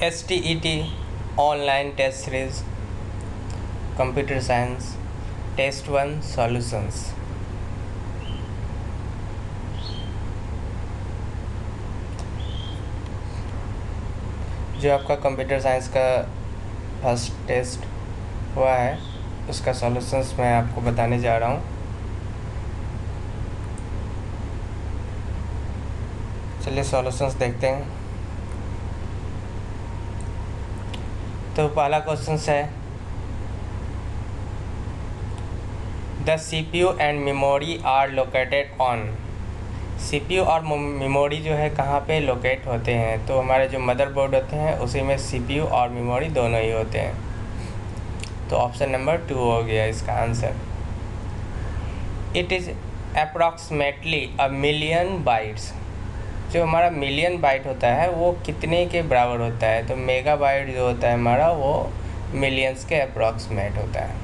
STET online test series computer science test 1 solutions. जो आपका computer science का first test हुआ है उसका सॉल्यूशंस मैं आपको बताने जा रहा हूँ। चलिए सॉल्यूशंस देखते हैं। तो पहला क्वेश्चन है, the CPU and memory are located on. CPU और मेमोरी जो है कहाँ पे लोकेट होते हैं? तो हमारे जो मदरबोर्ड होते हैं उसी में CPU और मेमोरी दोनों ही होते हैं। तो ऑप्शन नंबर 2 हो गया इसका answer. It is approximately a million bytes. जो हमारा मिलियन बाइट होता है वो कितने के बराबर होता है? तो मेगा बाइट जो होता है हमारा वो मिलियंस के अप्रॉक्सीमेट होता है।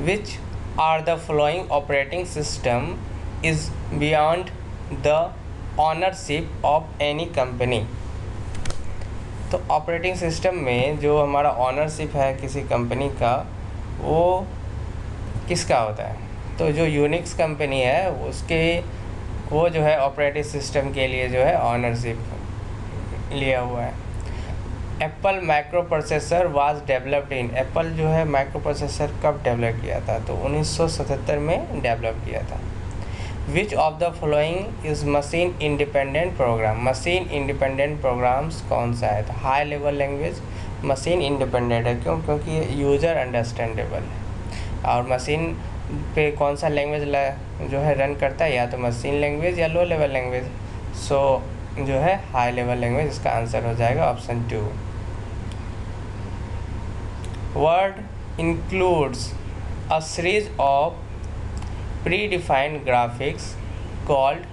Which are the following operating system is beyond the ownership of any company. तो ऑपरेटिंग सिस्टम में जो हमारा ऑनरशिप है किसी कंपनी का वो किसका होता है? तो जो यूनिक्स कंपनी है उसके वो जो है ऑपरेटिंग सिस्टम के लिए जो है ऑनरशिप लिया हुआ है। Apple micro processor was developed in. Apple जो है माइक्रो प्रोसेसर कब डेवलप किया था? तो 1977 में डेवलप किया था। Which of the following is machine independent program. Machine independent programs कौन सा है? तो high level language machine independent है। क्यों? क्योंकि ये यूज़र अंडरस्टैंडेबल है। और मशीन पे कौन सा लैंग्वेज जो है रन करता है, या तो मशीन लैंग्वेज या लो लेवल लैंग्वेज। सो जो है हाई लेवल लैंग्वेज, इसका आंसर हो जाएगा option 2। Word includes a series of pre defined graphics called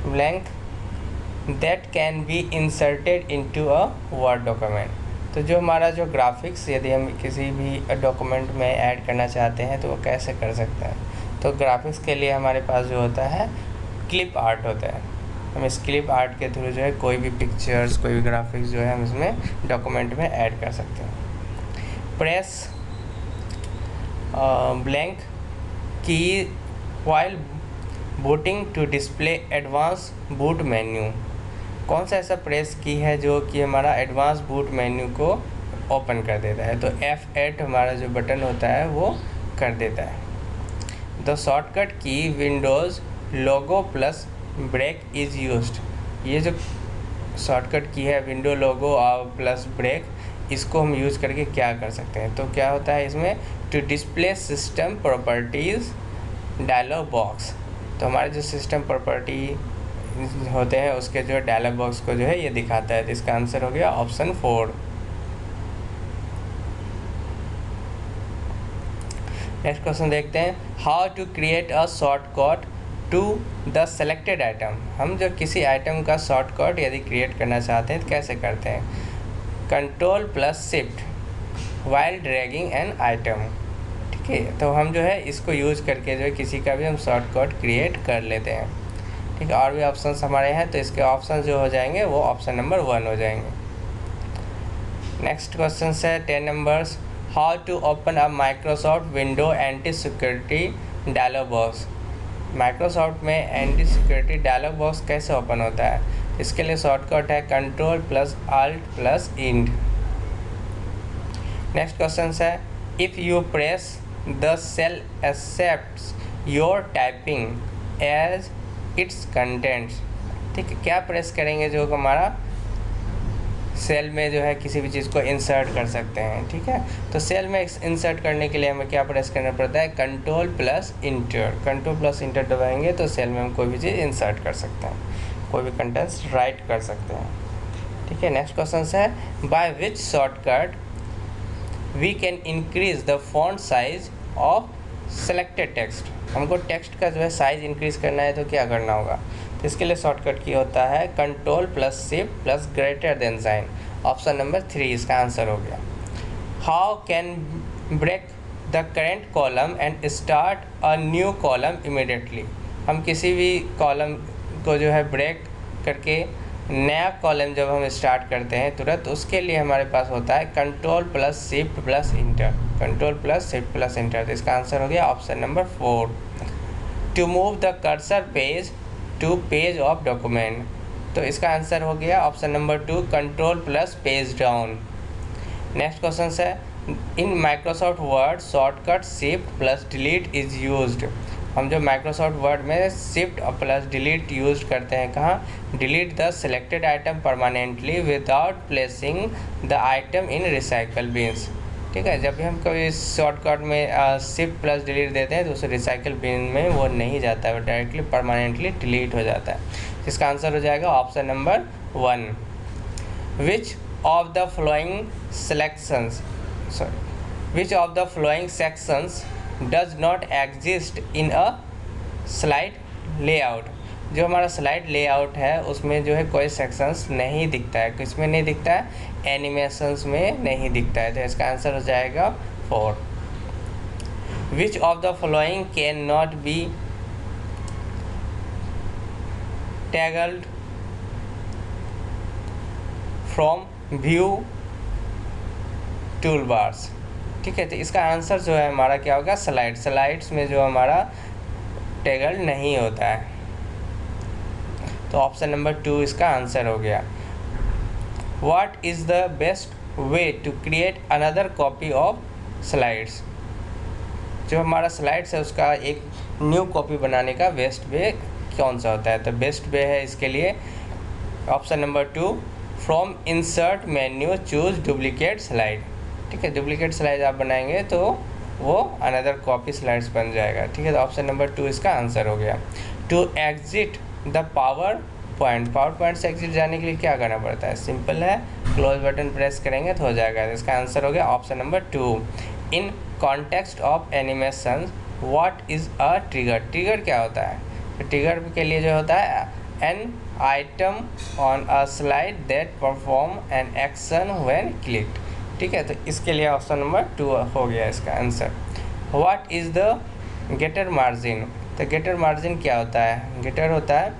blank that can be inserted into a word document. तो जो हमारा जो ग्राफिक्स यदि हम किसी भी डॉक्यूमेंट में ऐड करना चाहते हैं तो वो कैसे कर सकते हैं? तो ग्राफिक्स के लिए हमारे पास जो होता है क्लिप आर्ट होता है। हम इस क्लिप आर्ट के थ्रू जो है कोई भी पिक्चर्स कोई भी ग्राफिक्स जो है हम इसमें डॉक्यूमेंट में ऐड कर सकते हैं। Press blank key while booting to display advance boot menu. कौन सा ऐसा प्रेस की है जो कि हमारा एडवांस बूट मेन्यू को ओपन कर देता है? तो F8 हमारा जो बटन होता है वो कर देता है। The shortcut key Windows logo plus break is used. ये जो शॉर्टकट की है विंडो लोगो और प्लस ब्रेक, इसको हम यूज़ करके क्या कर सकते हैं? तो क्या होता है इसमें? To display system properties dialog box. तो हमारे जो सिस्टम प्रॉपर्टी होते हैं उसके जो डायलॉग बॉक्स को जो है ये दिखाता है। तो इसका आंसर हो गया ऑप्शन 4। नेक्स्ट क्वेश्चन देखते हैं। How to create a shortcut to the selected item. हम जो किसी आइटम का शॉर्टकट यदि क्रिएट करना चाहते हैं तो कैसे करते हैं? Control plus shift while dragging an item. ठीक है, तो हम जो है इसको यूज़ करके जो है किसी का भी हम शॉर्टकट क्रिएट कर लेते हैं। ठीक है, और भी ऑप्शंस हमारे हैं तो इसके ऑप्शन जो हो जाएंगे वो ऑप्शन नंबर 1 हो जाएंगे। नेक्स्ट क्वेश्चन है 10 numbers. How to open a Microsoft window anti security dialog box. Microsoft में एंटी सिक्योरिटी डायलॉग बॉक्स कैसे ओपन होता है? इसके लिए शॉर्टकट है control plus alt plus end. Next question है if you press the cell accepts your typing as its contents. ठीक है, क्या प्रेस करेंगे जो हमारा सेल में जो है किसी भी चीज़ को इंसर्ट कर सकते हैं? ठीक है, तो सेल में इंसर्ट करने के लिए हमें क्या प्रेस करना पड़ता है? Control plus enter. Control plus inter दबाएंगे तो सेल में हम कोई भी चीज़ इंसर्ट कर सकते हैं, कोई भी कंटेंट्स राइट कर सकते हैं। ठीक है, नेक्स्ट क्वेश्चन है by which shortcut we can increase the font size of selected text. हमको टेक्स्ट का जो है साइज़ इंक्रीज़ करना है तो क्या करना होगा? तो इसके लिए शॉर्टकट की होता है control plus shift plus greater than sign. Option number 3 इसका आंसर हो गया। How can break the current column and start a new column immediately. हम किसी भी कॉलम को जो है ब्रेक करके नया कॉलम जब हम स्टार्ट करते हैं तुरंत, उसके लिए हमारे पास होता है control plus shift plus enter, control plus shift plus enter. तो इसका आंसर हो गया option number 4। To move the cursor page to page of document, तो इसका आंसर हो गया option number 2 control plus page down. Next question है in Microsoft Word shortcut shift plus delete is used. हम जो माइक्रोसॉफ्ट वर्ड में shift और plus delete use करते हैं कहाँ, delete the selected item permanently without placing the item in recycle beans. ठीक है, जब भी हम कभी शॉर्टकट में शिफ्ट प्लस डिलीट देते हैं तो उसे रिसाइकल बिन में वो नहीं जाता है, वो डायरेक्टली परमानेंटली डिलीट हो जाता है। इसका आंसर हो जाएगा option number 1। Which of the flowing selections which of the flowing sections does not exist in a slide layout. जो हमारा स्लाइड लेआउट है उसमें जो है कोई सेक्शंस नहीं दिखता है, किसमें नहीं दिखता है, एनिमेशंस में नहीं दिखता है। तो इसका आंसर हो जाएगा 4। Which of the following can not be toggled from view tool bars. ठीक है, तो इसका आंसर जो है हमारा क्या होगा, स्लाइड्स में जो हमारा टैगल नहीं होता है। तो ऑप्शन नंबर 2 इसका आंसर हो गया। What is the best way to create another copy of slides. जो हमारा स्लाइड्स है उसका एक न्यू कॉपी बनाने का बेस्ट वे कौन सा होता है। तो बेस्ट वे है इसके लिए option number 2 from insert menu choose duplicate slide. ठीक है, डुप्लीकेट स्लाइड आप बनाएंगे तो वो अनदर कॉपी स्लाइड्स बन जाएगा। ठीक है, तो ऑप्शन नंबर 2 इसका आंसर हो गया। To exit the PowerPoint से एग्जिट जाने के लिए क्या करना पड़ता है, सिंपल है, क्लोज बटन प्रेस करेंगे तो हो जाएगा। तो इसका आंसर हो गया option number 2। In context of animation what is a trigger. Trigger क्या होता है, तो ट्रिगर के लिए जो होता है an item on a slide that perform an action when clicked. ठीक है, तो इसके लिए ऑप्शन नंबर 2 हो गया इसका answer. What is the gutter margin. तो गेटर मार्जिन क्या होता है, गेटर होता है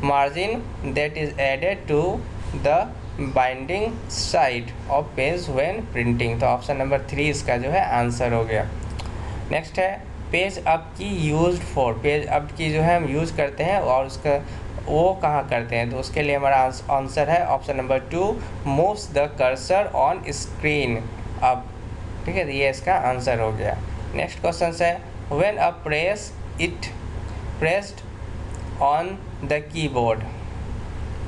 margin that is added to the binding side of page when printing. तो ऑप्शन नंबर 3 इसका जो है आंसर हो गया। नेक्स्ट है page up key used for. Page up key जो है हम यूज़ करते हैं और उसका वो कहाँ करते हैं, तो उसके लिए हमारा आंसर है option number 2 moves the cursor on screen up. ठीक है, तो ये इसका आंसर हो गया। नेक्स्ट क्वेश्चन है when a press it pressed on the keyboard.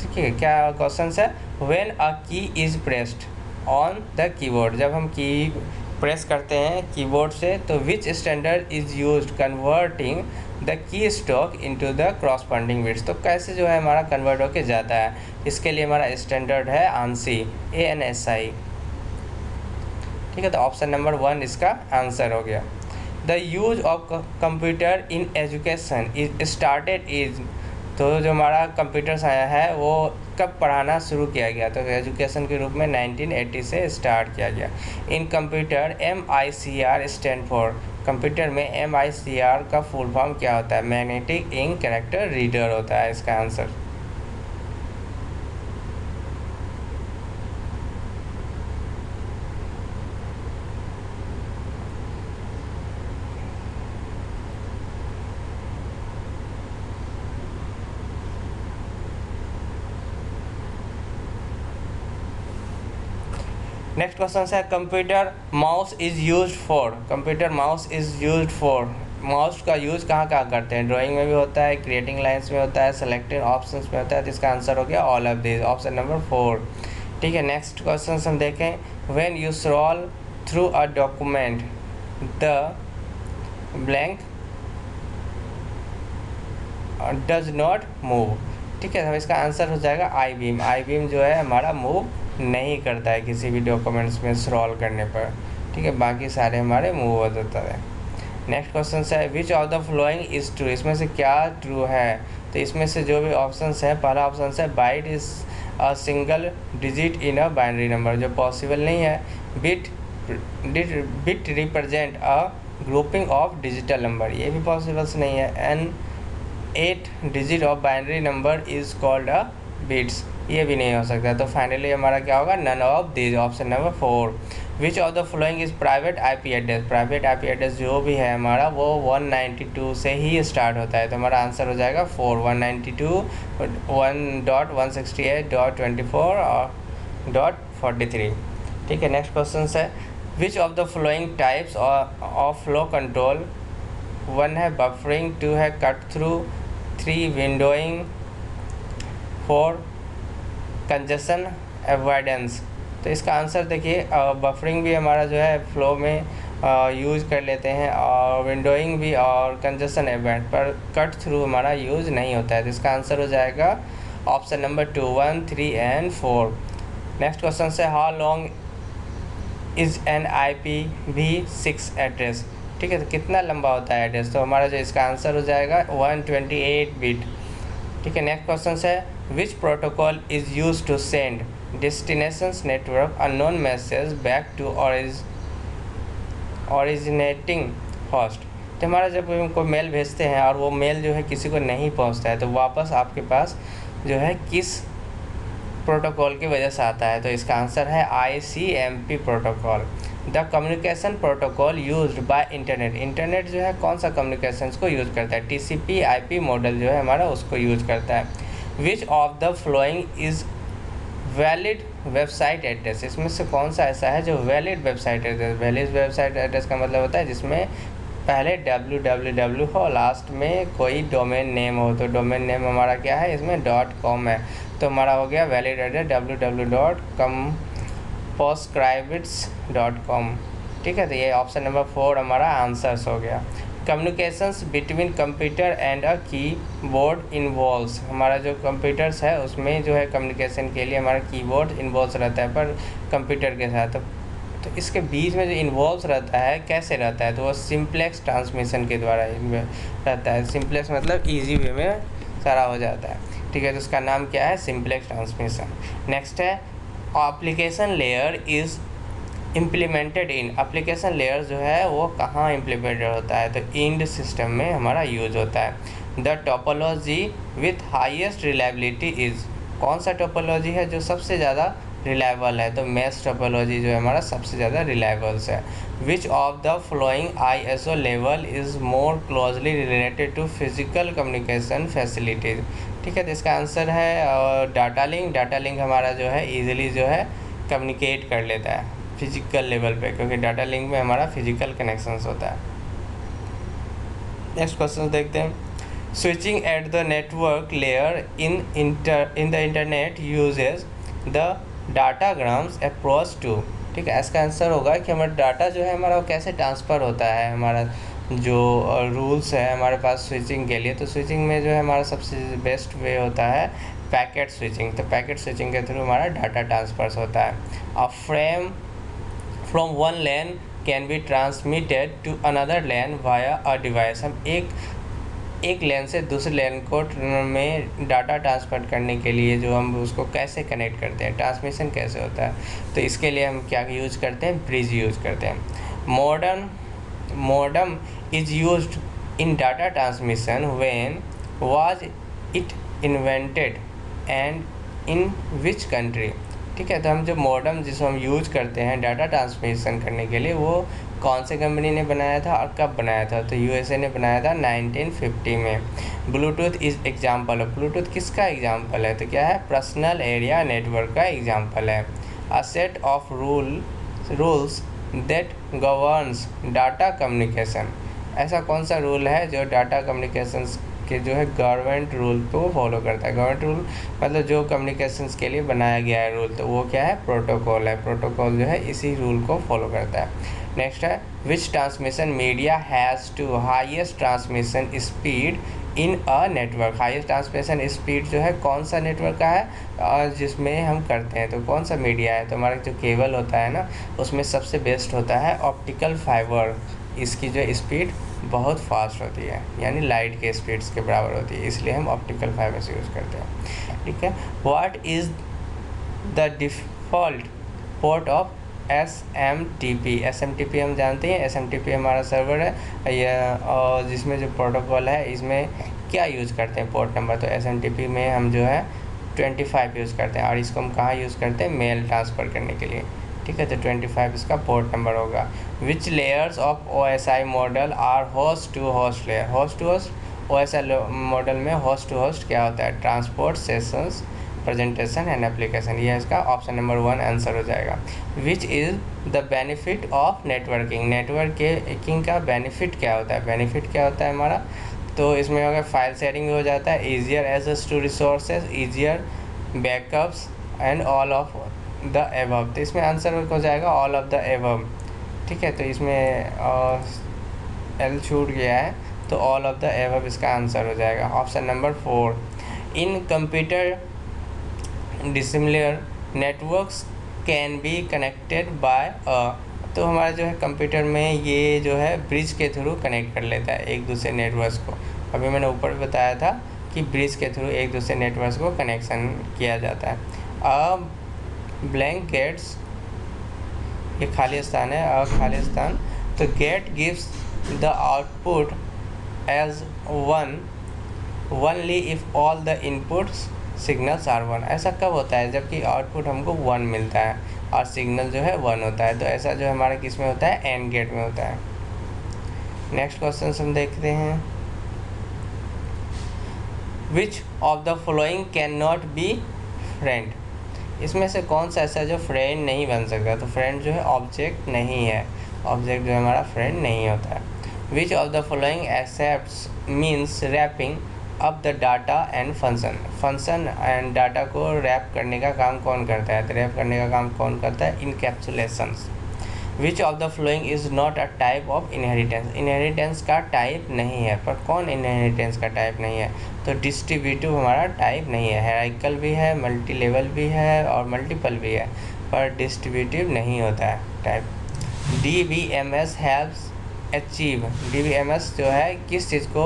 ठीक है, क्या क्वेश्चन है, व्हेन अ की is pressed on the keyboard. जब हम की प्रेस करते हैं कीबोर्ड से तो विच standard is used converting the key stroke into the corresponding bits. तो कैसे जो है हमारा कन्वर्ट होके जाता है, इसके लिए हमारा स्टैंडर्ड है ANSI ANSI। ठीक है, तो ऑप्शन नंबर 1 इसका आंसर हो गया। The use of computer in education is started is. तो जो हमारा कंप्यूटर्स आया है वो कब पढ़ाना शुरू किया गया, तो एजुकेशन के रूप में 1980 से स्टार्ट किया गया। इन computer MICR stand for. Computer में MICR का फुल फॉर्म क्या होता है, मैग्नेटिक इंक कैरेक्टर रीडर होता है इसका आंसर। नेक्स्ट क्वेश्चन है computer mouse is used for. Computer mouse is used for. Mouse का यूज़ कहाँ करते हैं, ड्राइंग में भी होता है, क्रिएटिंग लाइंस में होता है, सेलेक्टिंग ऑप्शंस में होता है। तो इसका आंसर हो गया all of this, option number 4। ठीक है, नेक्स्ट क्वेश्चन हम देखें when you scroll through a document the blank does not move. ठीक है, तो इसका आंसर हो जाएगा आई बीम। आई बीम जो है हमारा मूव नहीं करता है किसी भी डॉक्यूमेंट्स में स्क्रॉल करने पर। ठीक है, बाकी सारे हमारे मूव हो जाता है। नेक्स्ट क्वेश्चन है which of the following is true. इसमें से क्या ट्रू है, तो इसमें से जो भी ऑप्शन है, पहला ऑप्शन है byte is a single digit in a binary number, जो पॉसिबल नहीं है। Bit represent a grouping of digital number, ये भी पॉसिबल नहीं है। 8 digit of binary number is called a bits, ये भी नहीं हो सकता। तो फाइनली हमारा क्या होगा, none of this, option number 4। Which of the following is private IP address, private IP address जो भी है हमारा वो 192 से ही स्टार्ट होता है, तो हमारा आंसर हो जाएगा 4, 192.168.24.43। ठीक है, नेक्स्ट क्वेश्चन है which of the flowing types of flow control, 1 है बफरिंग, 2 है cut through, 3 windowing, 4 congestion avoidance. तो इसका आंसर देखिए, बफरिंग भी हमारा जो है फ्लो में यूज़ कर लेते हैं, और विंडोइंग भी, और कंजेशन अवॉइड, पर कट थ्रू हमारा यूज़ नहीं होता है। तो इसका आंसर हो जाएगा option number 2, 1, 3 and 4। Next question से how long is an IPv6 address. ठीक है, तो कितना लंबा होता है एड्रेस, तो हमारा जो इसका आंसर हो जाएगा 128 बिट। ठीक है, नेक्स्ट क्वेश्चन है which protocol is use to send destinations network unknown message back to originating host. तो हमारा जब हम कोई मेल भेजते हैं और वो मेल जो है किसी को नहीं पहुंचता है, तो वापस आपके पास जो है किस प्रोटोकॉल की वजह से आता है, तो इसका आंसर है ICMP protocol. The communication protocol used by internet, internet जो है कौन सा कम्युनिकेशंस को यूज़ करता है, TCP/IP मॉडल जो है हमारा उसको यूज़ करता है। Which of the following is valid website address, इसमें से कौन सा ऐसा है जो valid website address, valid website address का मतलब होता है जिसमें पहले www हो, लास्ट में कोई डोमेन नेम हो। तो डोमेन नेम हमारा क्या है, इसमें .com है, तो हमारा हो गया वैलिड एड्रेस www.composcribits.com। ठीक है, तो ये ऑप्शन नंबर 4 हमारा आंसर्स हो गया। Communications between computer and a keyboard involves, हमारा जो कंप्यूटर्स है उसमें जो है कम्युनिकेशन के लिए हमारा कीबोर्ड इन्वॉल्व रहता है, पर कंप्यूटर के साथ तो इसके बीच में जो इन्वॉल्व रहता है कैसे रहता है, तो वो सिंप्लेक्स ट्रांसमिशन के द्वारा रहता है। सिंप्लेक्स मतलब ईजी वे में सारा हो जाता है। ठीक है, तो उसका नाम क्या है, सिंप्लेक्स ट्रांसमिशन। नेक्स्ट है application layer is implemented in, application layer जो है वो कहाँ इम्प्लीमेंटेड होता है, तो इंड सिस्टम में हमारा यूज होता है। The topology with highest reliability is, कौन सा टोपोलॉजी है जो सबसे ज़्यादा रिलायबल है, तो मेश टोपोलॉजी जो है हमारा सबसे ज़्यादा रिलायबल्स है। Which of the following ISO level is more closely related to physical communication facilities. ठीक है, तो इसका आंसर है डाटा लिंक। डाटा लिंक हमारा जो है ईजिली जो है कम्युनिकेट कर लेता है फिजिकल लेवल पे, क्योंकि डाटा लिंक में हमारा फिजिकल कनेक्शंस होता है। नेक्स्ट क्वेश्चन देखते हैं, switching at the network layer in the internet uses the datagrams approach to. ठीक है, इसका आंसर होगा कि हमारा डाटा जो है हमारा वो कैसे ट्रांसफ़र होता है, हमारा जो रूल्स है हमारे पास स्विचिंग के लिए। तो स्विचिंग में जो है हमारा सबसे बेस्ट वे होता है पैकेट स्विचिंग। तो पैकेट स्विचिंग के थ्रू हमारा डाटा ट्रांसफर्स होता है। A frame from one LAN can be transmitted to another LAN via a device, हम एक लैन से दूसरे लैन को में डाटा ट्रांसफ़र करने के लिए जो हम उसको कैसे कनेक्ट करते हैं, ट्रांसमिशन कैसे होता है, तो इसके लिए हम क्या यूज़ करते हैं, ब्रिज यूज़ करते हैं। Modem is used in data transmission when was it invented and in which country. ठीक है, तो हम जो मॉडम जिसको हम यूज़ करते हैं डाटा ट्रांसमिशन करने के लिए वो कौन से कंपनी ने बनाया था और कब बनाया था, तो USA ने बनाया था 1950 में। ब्लूटूथ इज़ एग्जाम्पल, ब्लूटूथ किसका एग्जाम्पल है, तो क्या है, पर्सनल एरिया नेटवर्क का एग्जाम्पल है। A set of rules that governs data communication, ऐसा कौन सा रूल है जो डाटा कम्युनिकेशंस के जो है गवर्नमेंट रूल को फॉलो करता है। गवर्नमेंट रूल मतलब जो कम्युनिकेशंस के लिए बनाया गया है रूल, तो वो क्या है, प्रोटोकॉल है। प्रोटोकॉल जो है इसी रूल को फॉलो करता है। नेक्स्ट है which transmission media has to highest transmission speed in a network, highest transmission speed जो है कौन सा नेटवर्क का है और जिसमें हम करते हैं, तो कौन सा मीडिया है, तो हमारा जो केबल होता है ना उसमें सबसे बेस्ट होता है ऑप्टिकल फाइबर, इसकी जो स्पीड बहुत फास्ट होती है, यानी लाइट के स्पीड्स के बराबर होती है, इसलिए हम ऑप्टिकल फाइबर से यूज़ करते हैं। ठीक है, what is the default port of SMTP, SMTP हम जानते हैं, SMTP हमारा सर्वर है और जिसमें जो प्रोटोकॉल है इसमें क्या यूज़ करते हैं पोर्ट नंबर, तो SMTP में हम जो है 25 यूज़ करते हैं, और इसको हम कहाँ यूज़ करते हैं, मेल ट्रांसफ़र करने के लिए, ठीक है। तो 25 इसका पोर्ट नंबर होगा। Which layers of OSI model are host to host layer, host to host OSI model में होस्ट टू होस्ट क्या होता है, transport, sessions, presentation and application, ये इसका ऑप्शन नंबर 1 आंसर हो जाएगा। Which is the benefit of networking, networking का benefit क्या होता है, बेनिफिट क्या होता है हमारा, तो इसमें अगर फाइल शेयरिंग भी हो जाता है, easier access to resources, easier backups and all of the above, तो इसमें आंसर हो जाएगा ऑल ऑफ द एबव, ठीक है। तो इसमें एल छूट गया है, तो ऑल ऑफ द एबव इसका आंसर हो जाएगा, option number 4। In computer dissimilar networks can be connected by तो हमारा जो है कंप्यूटर में ये जो है ब्रिज के थ्रू कनेक्ट कर लेता है एक दूसरे नेटवर्क्स को। अभी मैंने ऊपर बताया था कि ब्रिज के थ्रू एक दूसरे नेटवर्क्स को कनेक्शन किया जाता है। ब्लैंक गेट्स, ये खाली स्थान है, खाली स्थान, तो gate gives the output as one only if all the inputs signals are 1। ऐसा कब होता है, जबकि आउटपुट हमको 1 मिलता है और सिग्नल जो है 1 होता है, तो ऐसा जो हमारा किस में होता है, एंड गेट में होता है। नेक्स्ट क्वेश्चन हम देखते हैं, विच of the following can not be friend, इसमें से कौन सा ऐसा जो फ्रेंड नहीं बन सकता, तो फ्रेंड जो है ऑब्जेक्ट नहीं है, ऑब्जेक्ट जो है हमारा फ्रेंड नहीं होता है। Which of the following accepts means wrapping up the data and function, function and data को रैप करने का काम कौन करता है, तो रैप करने का काम कौन करता है, encapsulations. Which of the following is not a type of inheritance, inheritance का टाइप नहीं है, पर कौन इनहेरिटेंस का टाइप नहीं है, तो डिस्ट्रीब्यूटिव हमारा टाइप नहीं है, हायरार्किकल भी है, मल्टी लेवल भी है और मल्टीपल भी है, पर डिस्ट्रीब्यूटिव नहीं होता है type. DBMS helps achieve, DBMS जो है किस चीज़ को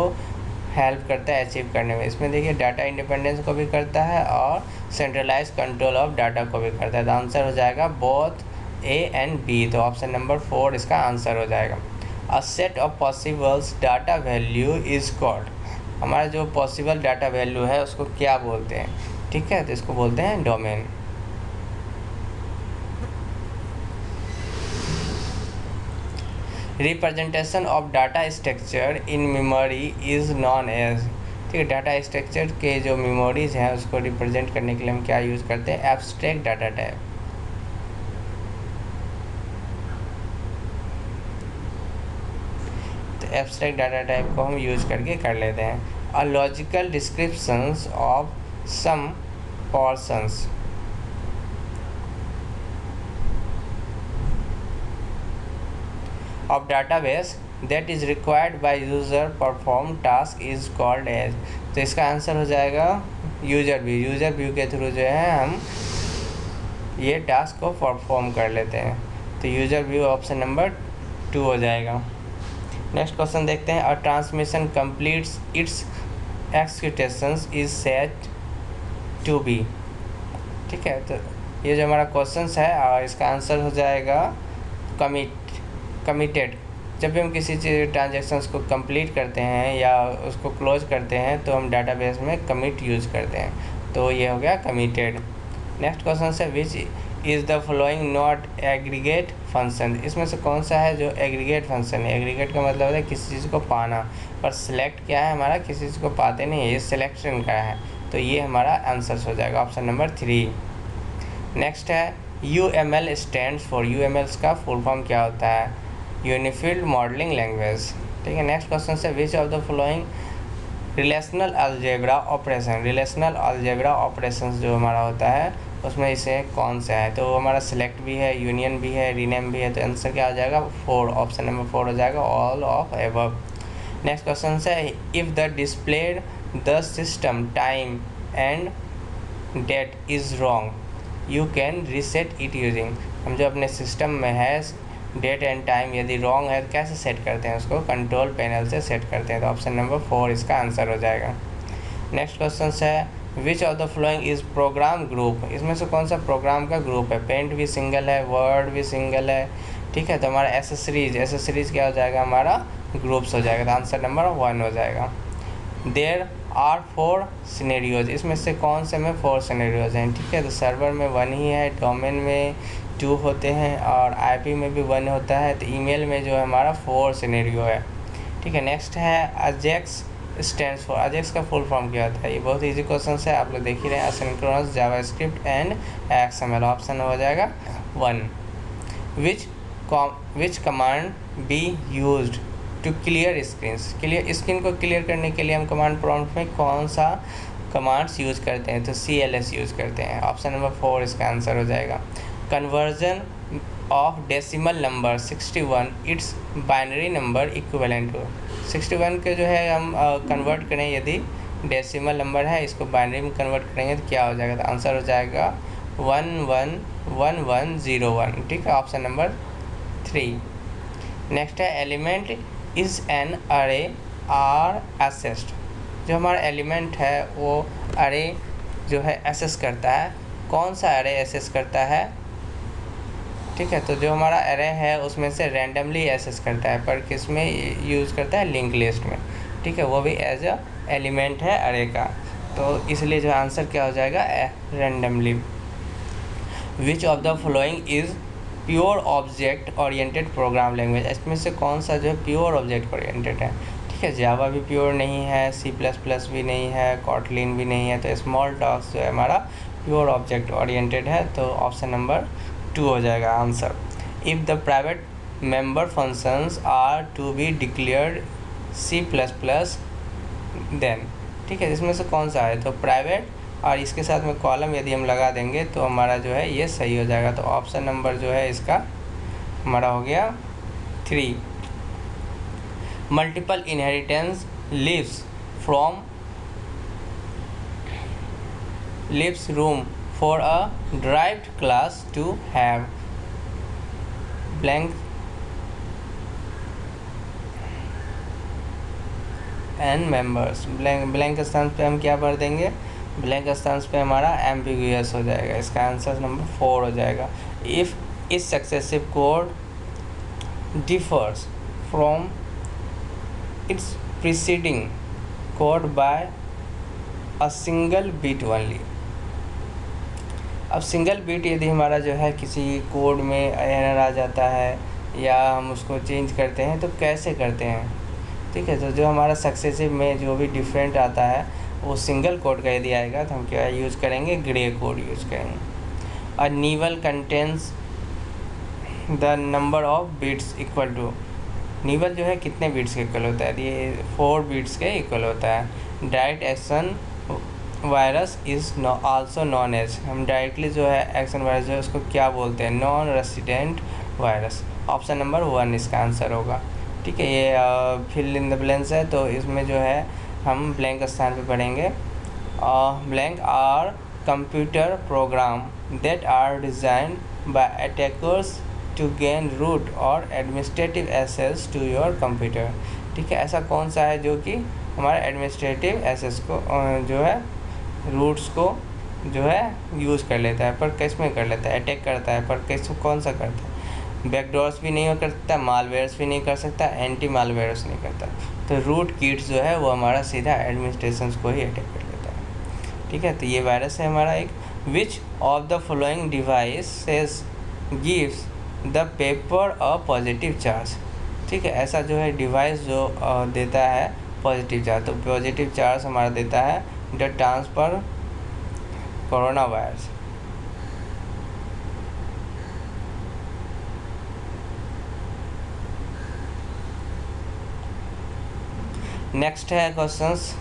हेल्प करता है अचीव करने में, इसमें देखिए डाटा इंडिपेंडेंस को भी करता है और सेंट्रलाइज कंट्रोल ऑफ डाटा को भी करता है, तो आंसर हो जाएगा बोथ A एंड B, तो ऑप्शन नंबर 4 इसका आंसर हो जाएगा। A set of possibles data value is called, हमारा जो पॉसिबल डाटा वैल्यू है उसको क्या बोलते हैं, ठीक है, तो इसको बोलते हैं domain. Representation of data structure in memory is known as, ठीक है, डाटा स्ट्रक्चर के जो मेमोरीज हैं उसको रिप्रेजेंट करने के लिए हम क्या यूज़ करते हैं, एब्स्ट्रैक्ट डाटा टाइप। तो एब्स्ट्रैक्ट डाटा टाइप को हम यूज़ करके कर लेते हैं। A logical descriptions of some portions, of database that is required by user perform task is called as, तो इसका आंसर हो जाएगा यूजर व्यू, यूजर व्यू के थ्रू जो है हम ये टास्क को परफॉर्म कर लेते हैं, तो यूजर व्यू ऑप्शन नंबर 2 हो जाएगा। नेक्स्ट क्वेश्चन देखते हैं, a transmission completes its executions is set to be, ठीक है, तो ये जो हमारा क्वेश्चन है और इसका आंसर हो जाएगा कमिटेड। जब भी हम किसी चीज़ ट्रांजेक्शन्स को कंप्लीट करते हैं या उसको क्लोज करते हैं तो हम डाटाबेस में कमिट यूज़ करते हैं, तो ये हो गया कमिटेड। नेक्स्ट क्वेश्चन है, विच is the following not aggregate function, इसमें से कौन सा है जो एग्रीगेट फंक्शन है, एग्रीगेट का मतलब होता है किसी चीज़ को पाना, पर सिलेक्ट क्या है हमारा, किसी चीज़ को पाते नहीं है, ये सिलेक्शन का है, तो ये हमारा आंसर हो जाएगा ऑप्शन नंबर 3। नेक्स्ट है UML स्टैंड्स फॉर, UML का फुल फॉर्म क्या होता है, यूनिफाइड मॉडलिंग लैंग्वेज, ठीक है। नेक्स्ट क्वेश्चन है, which of the following relational algebra operation, relational algebra operation जो हमारा होता है उसमें इसे कौन सा है, तो हमारा सेलेक्ट भी है, यूनियन भी है, रीनेम भी है, तो आंसर क्या हो जाएगा 4, ऑप्शन नंबर 4 हो जाएगा all of above. Next question है, if the displayed the system time and date is wrong you can reset it using, हम जो अपने सिस्टम में है डेट एंड टाइम यदि रॉन्ग है तो कैसे सेट करते हैं, उसको कंट्रोल पैनल से सेट करते हैं, तो ऑप्शन नंबर 4 इसका आंसर हो जाएगा। नेक्स्ट क्वेश्चन है, which of the following is programme group, इसमें से कौन सा प्रोग्राम का ग्रुप है, पेंट भी सिंगल है, वर्ड भी सिंगल है, ठीक है, तो हमारा एसेसरीज क्या हो जाएगा, हमारा ग्रुप्स हो जाएगा, तो आंसर नंबर 1 हो जाएगा। देयर आर 4 सिनेरियोज, इसमें से कौन से में 4 सिनेरियोज हैं, ठीक है। तो सर्वर में 1 ही है, डोमेन में 2 होते हैं और आईपी में भी 1 होता है। तो ईमेल में जो है हमारा 4 सिनेरियो है, ठीक है। नेक्स्ट है अजेक्स स्टैंड्स फॉर, अजेक्स का फुल फॉर्म क्या होता है। ये बहुत इजी क्वेश्चन है, आप लोग देख ही रहे हैं। Asynchronous JavaScript and XML, option हो जाएगा 1। Which command be used to clear screen को क्लियर करने के लिए हम कमांड प्रॉम्प्ट में कौन सा कमांड्स यूज़ करते हैं। तो CLS यूज़ करते हैं, ऑप्शन नंबर 4 इसका आंसर हो जाएगा। Conversion of decimal number 61 its binary number equivalent to, 61 के जो है हम कन्वर्ट करें, यदि डेसिमल नंबर है इसको बाइनरी में कन्वर्ट करेंगे तो क्या हो जाएगा। तो आंसर हो जाएगा 111101, ठीक है, ऑप्शन नंबर 3। नेक्स्ट है एलिमेंट इज़ एन अरे आर असेस्ड, जो हमारा एलिमेंट है वो अरे जो है एसेस करता है। कौन सा अरे एसेस करता है, ठीक है। तो जो हमारा अरे है उसमें से रैंडमली एसेस करता है, पर किस में यूज़ करता है, लिंक लिस्ट में, ठीक है। वो भी एज अ एलिमेंट है अरे का, तो इसलिए जो आंसर क्या हो जाएगा, randomly. Which of the following is pure object oriented program language, इसमें से कौन सा जो है प्योर ऑब्जेक्ट ओरिएंटेड है, ठीक है। जावा भी प्योर नहीं है, C++ भी नहीं है, कॉटलिन भी नहीं है। तो स्मॉल टॉक्स जो है हमारा प्योर ऑब्जेक्ट ओरिएंटेड है, तो ऑप्शन नंबर 2 हो जाएगा आंसर। If the private member functions are to be declared C++, then, ठीक है। इसमें से कौन सा है, तो प्राइवेट और इसके साथ में कॉलम यदि हम लगा देंगे तो हमारा जो है ये सही हो जाएगा। तो ऑप्शन नंबर जो है इसका हमारा हो गया 3। Multiple inheritance leaves room for a derived class to have blank and members. Blank स्थान पे हम क्या भर देंगे, ब्लैंक स्थान पे हमारा एम्बिगुअस हो जाएगा, इसका आंसर नंबर 4 हो जाएगा। If is successive code differs from its preceding code by a single bit only. अब सिंगल बीट यदि हमारा जो है किसी कोड में एरर आ जाता है या हम उसको चेंज करते हैं तो कैसे करते हैं, ठीक है। तो जो हमारा सक्सेसिव में जो भी डिफरेंट आता है वो सिंगल कोड का यदि आएगा तो हम क्या यूज़ करेंगे, ग्रे कोड यूज़ करेंगे। A nibble contains the number of bits equal to, nibble जो है कितने बिट्स के इक्वल होता है, ये 4 बिट्स के इक्वल होता है। Direct action virus is also known as, हम डायरेक्टली जो है एक्शन वायरस जो है उसको क्या बोलते हैं, non resident virus, option number 1 इसका आंसर होगा, ठीक है। ये फिल इन द ब्लैंक्स है, तो इसमें जो है हम ब्लैंक स्थान पे पढ़ेंगे। Blank are computer programs that are design by attackers to gain root or administrative access to your computer, ठीक है। ऐसा कौन सा है जो कि हमारे एडमिनिस्ट्रेटिव एक्सेस को जो है रूट्स को जो है यूज़ कर लेता है, पर किस में कर लेता है, अटैक करता है, पर किस कौन सा करता है, बैकडोर्स भी नहीं कर सकता, मालवेयर्स भी नहीं कर सकता, एंटी मालवेयर्स नहीं करता। तो रूट किट्स जो है वो हमारा सीधा एडमिनिस्ट्रेशन को ही अटैक कर लेता है, ठीक है। तो ये वायरस है हमारा एक। Which of the following devices gives the paper a positive charge, ठीक है। ऐसा जो है डिवाइस जो देता है पॉजिटिव चार्ज, तो पॉजिटिव चार्ज हमारा देता है the transfer corona virus. Next है questions,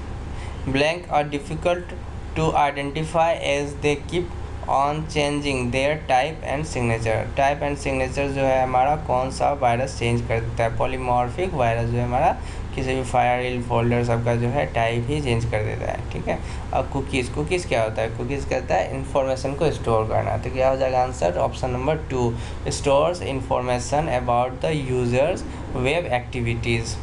blank are difficult to identify as they keep on changing their type and signature. Type and signature जो है हमारा कौन सा वायरस चेंज कर देता है, पॉलीमॉर्फिक वायरस जो है हमारा किसी भी फाइल फोल्डर सबका जो है टाइप ही चेंज कर देता है, ठीक है। अब कुकीज़ क्या होता है, कुकीज़ कहता है इन्फॉर्मेशन को स्टोर करना, तो क्या हो जाएगा answer, option number 2, stores information about the users web activities.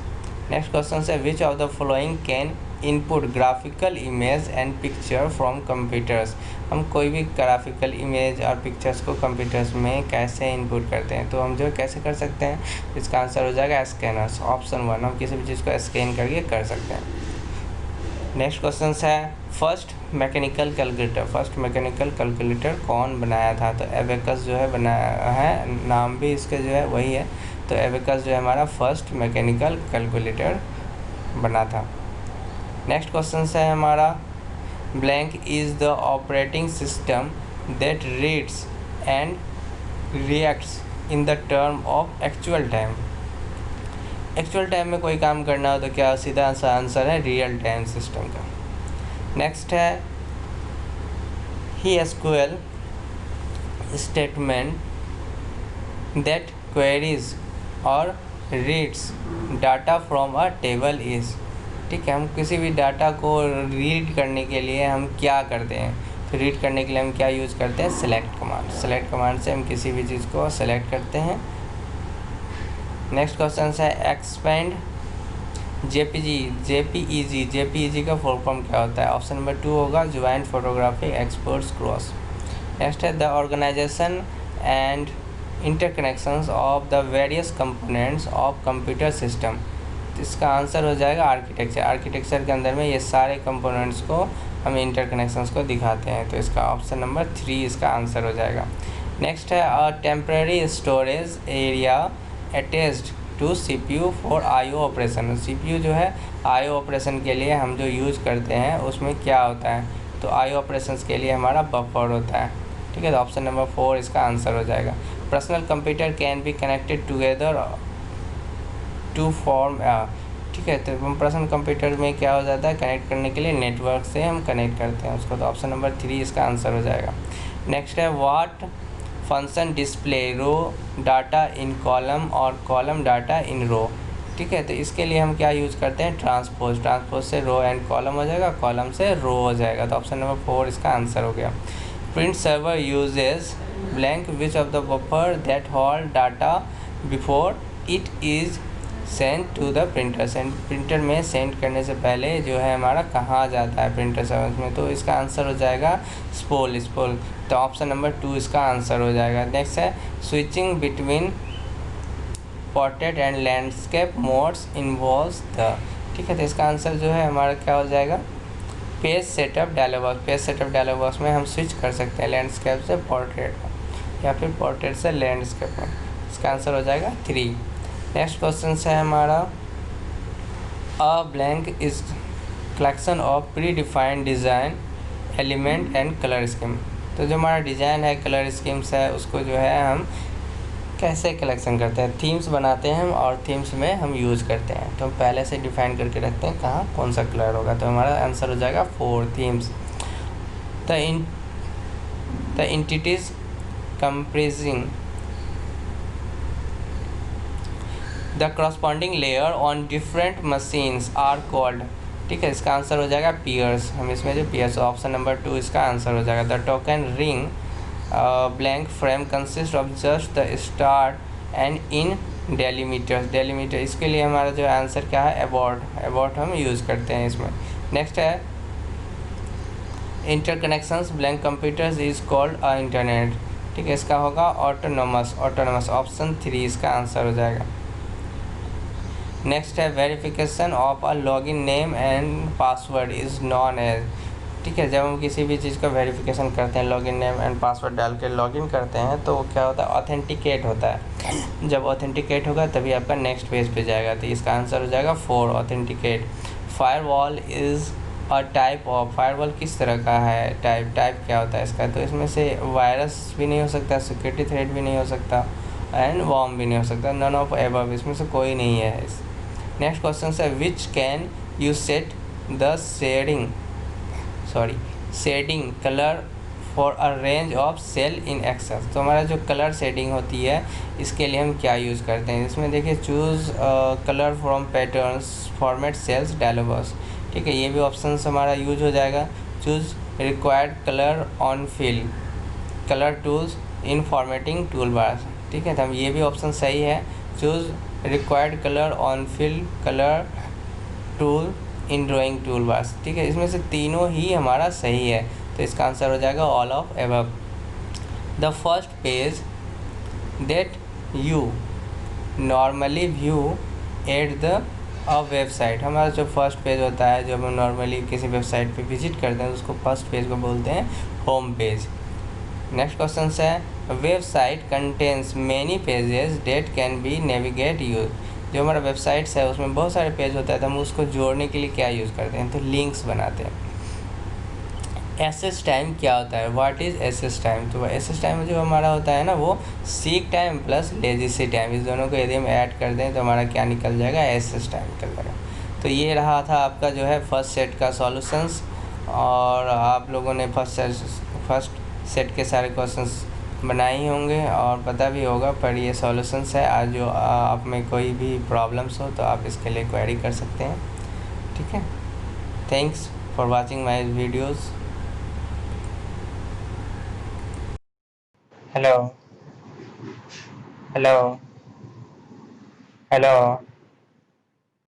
Next question है, which of the following can input graphical image and picture from computers. हम कोई भी ग्राफिकल इमेज और पिक्चर्स को कंप्यूटर्स में कैसे इनपुट करते हैं, तो हम जो कैसे कर सकते हैं, इसका आंसर हो जाएगा स्कैनर्स, ऑप्शन 1, हम किसी भी चीज़ को स्कैन करके कर सकते हैं। नेक्स्ट क्वेश्चन है फर्स्ट मैकेनिकल कैलकुलेटर कौन बनाया था? तो एबेकस जो है बनाया है, नाम भी इसका जो है वही है। तो एबेकस जो है हमारा फर्स्ट मैकेनिकल कैलकुलेटर बना था। नेक्स्ट क्वेश्चन है हमारा blank is the operating system that reads and reacts in the term of actual time. Actual time में कोई काम करना हो तो क्या सीधा सा आंसर है रियल टाइम सिस्टम का। नेक्स्ट है ही एसक्यूएल स्टेटमेंट दैट क्वेरीज और reads data from a table is. ठीक है, हम किसी भी डाटा को रीड करने के लिए हम क्या करते हैं? तो रीड करने के लिए हम क्या यूज़ करते हैं? सेलेक्ट कमांड से हम किसी भी चीज़ को सेलेक्ट करते हैं। नेक्स्ट क्वेश्चन है एक्सपेंड जेपीईजी का फुल फॉर्म क्या होता है? ऑप्शन नंबर 2 होगा joint photographic experts cross. Next है the organization and interconnections of the various components of computer system. इसका आंसर हो जाएगा आर्किटेक्चर के अंदर में ये सारे कंपोनेंट्स को हम इंटरकनेक्शंस को दिखाते हैं। तो इसका ऑप्शन नंबर 3 इसका आंसर हो जाएगा। नेक्स्ट है a temporary storage area attached to CPU for IO operation. CPU जो है आईओ ऑपरेशन के लिए हम जो यूज़ करते हैं उसमें क्या होता है? तो आईओ ऑपरेशंस के लिए हमारा बफर होता है। ठीक है, तो ऑप्शन नंबर 4 इसका आंसर हो जाएगा। Personal computer can be connected together to form. ठीक है, तो पर्सनल कंप्यूटर में क्या हो जाता है? कनेक्ट करने के लिए नेटवर्क से हम कनेक्ट करते हैं उसको। तो ऑप्शन नंबर 3 इसका आंसर हो जाएगा। नेक्स्ट है what function display row data in column और कॉलम डाटा इन रो। ठीक है, तो इसके लिए हम क्या यूज़ करते हैं? ट्रांसपोज से रो एंड कॉलम हो जाएगा, कॉलम से रो हो जाएगा। तो ऑप्शन नंबर 4 इसका आंसर हो गया। Print server uses blank which of the buffer that hold data before it is send to the printer. Printer में सेंड करने से पहले जो है हमारा कहाँ जाता है प्रिंटर सर्वर में? तो इसका आंसर हो जाएगा स्पोल। तो ऑप्शन नंबर 2 इसका आंसर हो जाएगा। नेक्स्ट है switching between portrait and landscape modes involves the. ठीक है, तो इसका आंसर जो है हमारा क्या हो जाएगा? पेज सेटअप डायलॉग बॉक्स में हम स्विच कर सकते हैं लैंडस्केप से पोर्ट्रेट या फिर पोर्ट्रेट से लैंडस्केप में। इसका आंसर हो जाएगा 3। नेक्स्ट क्वेश्चन है हमारा a blank is collection of pre defined design element and colour scheme. तो जो हमारा डिज़ाइन है, कलर स्कीम्स है, उसको जो है हम कैसे कलेक्शन करते हैं? थीम्स बनाते हैं हम और थीम्स में हम यूज़ करते हैं। तो हम पहले से डिफाइन करके रखते हैं कहाँ कौन सा कलर होगा। तो हमारा आंसर हो जाएगा 4 themes. The entities comprising the corresponding layer on different machines are called. ठीक है, इसका आंसर हो जाएगा पियर्स। हम इसमें जो पियर्स, ऑप्शन नंबर 2 इसका आंसर हो जाएगा। The token ring blank frame consist of just the start and in delimiter. इसके लिए हमारा जो आंसर क्या है? एबॉर्ट हम यूज़ करते हैं इसमें। नेक्स्ट है interconnections blank computers is called a internet. ठीक है, इसका होगा ऑटोनोमस। ऑप्शन 3 इसका आंसर हो जाएगा। नेक्स्ट है verification of a login name and password is known as. ठीक है, जब हम किसी भी चीज़ का वेरिफिकेशन करते हैं, लॉगिन नेम एंड पासवर्ड डाल के लॉगिन करते हैं, तो क्या होता है? ऑथेंटिकेट होता है। जब ऑथेंटिकेट होगा तभी आपका नेक्स्ट पेज पे जाएगा। तो इसका आंसर हो जाएगा 4 authenticate. Firewall is a type of. Firewall किस तरह का है? टाइप क्या होता है इसका? तो इसमें से वायरस भी नहीं हो सकता, सिक्योरिटी थ्रेट भी नहीं हो सकता एंड वॉर्म भी नहीं हो सकता। नन ऑफ एबव, इसमें से कोई नहीं है। नेक्स्ट क्वेश्चन है which can you set the shading colour for a range of cell in Excel. तो हमारा जो कलर शेडिंग होती है इसके लिए हम क्या यूज़ करते हैं? इसमें देखिए choose colour from patterns format cells dialog box. ठीक है, ये भी ऑप्शन हमारा यूज हो जाएगा। Choose required colour on fill colour tools in formatting tool bars. ठीक है, तो हम ये भी ऑप्शन सही है। Choose required colour on fill colour tool in drawing tool bars. ठीक है, इसमें से तीनों ही हमारा सही है। तो इसका आंसर हो जाएगा all of above. The first page that you normally view at the website, हमारा जो फर्स्ट पेज होता है, जो हम नॉर्मली किसी वेबसाइट पे विजिट करते हैं उसको फर्स्ट पेज को बोलते हैं होम पेज। नेक्स्ट क्वेश्चन है website contains many pages date can be navigate use. जो हमारा वेबसाइट्स है उसमें बहुत सारे पेज होता है, तो हम उसको जोड़ने के लिए क्या यूज़ करते हैं, तो लिंक्स बनाते हैं। एसएस टाइम क्या होता है, व्हाट इज़ एसएस टाइम, तो एसएस टाइम जो हमारा होता है ना वो सीक टाइम प्लस लेजीसी टाइम, इस दोनों को यदि हम ऐड कर दें तो हमारा क्या निकल जाएगा, एसएस टाइम निकल जाएगा। तो ये रहा था आपका जो है फर्स्ट सेट का सॉल्यूशंस, और आप लोगों ने फर्स्ट सेट के सारे क्वेश्चंस बनाए ही होंगे और पता भी होगा, पर ये सॉल्यूशंस है। आज जो आप में कोई भी प्रॉब्लम्स हो तो आप इसके लिए क्वेरी कर सकते हैं, ठीक है। Thanks for watching my videos. Hello hello hello.